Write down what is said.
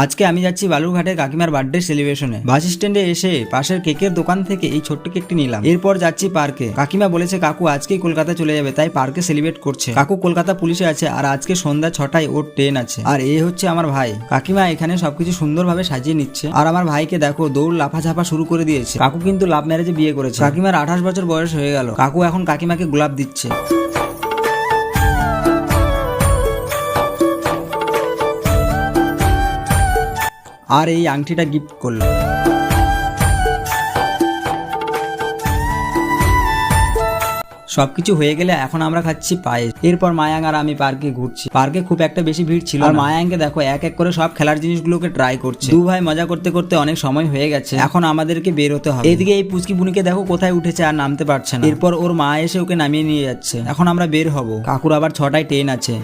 আজকে আমি যাচ্ছি বালুরঘাটে কাকিমার বার্থডে সেলিব্রেশনে। বাস স্ট্যান্ডে এসে পাশের কেকের দোকান থেকে এই ছোট্ট কেকটি নিলাম। এরপর যাচ্ছি পার্কে। কাকিমা বলেছে কাকু আজকেই কলকাতা চলে যাবে, তাই পার্কে সেলিব্রেট করছে। কাকু কলকাতা পুলিশে আছে আর আজকে সন্ধ্যা 6টায় ওর ট্রেন আছে। আর এই হচ্ছে আমার ভাই। কাকিমা এখানে সবকিছু সুন্দরভাবে সাজিয়ে নিচ্ছে। আর আমার ভাইকে দেখো দৌড় লাফাঝাপা শুরু করে দিয়েছে। কাকু কিন্তু লাভ ম্যারেজে বিয়ে করেছে। কাকিমার 28 বছর বয়স হয়ে গেল। কাকু এখন কাকিমাকে গোলাপ দিচ্ছে। আর এই আংটিটা গিফট করলো। সবকিছু হয়ে গেলে এখন আমরা খাচ্ছি পায়েস। এরপর মায়াং আর আমি পার্কে ঘুরছি। পার্কে খুব একটা বেশি ভিড় ছিল। আর মায়াংকে দেখো এক এক করে সব খেলার জিনিসগুলোকে ট্রাই করছে। দু ভাই মজা করতে করতে অনেক সময় হয়ে গেছে, এখন আমাদেরকে বের হতে হবে। এদিকে এই পুচকি বুনিকে দেখো কোথায় উঠেছে আর নামতে পারছে না। এরপর ওর মা এসে ওকে নামিয়ে নিয়ে যাচ্ছে। এখন আমরা বের হব। কাকুর আবার 6টায় ট্রেন আছে।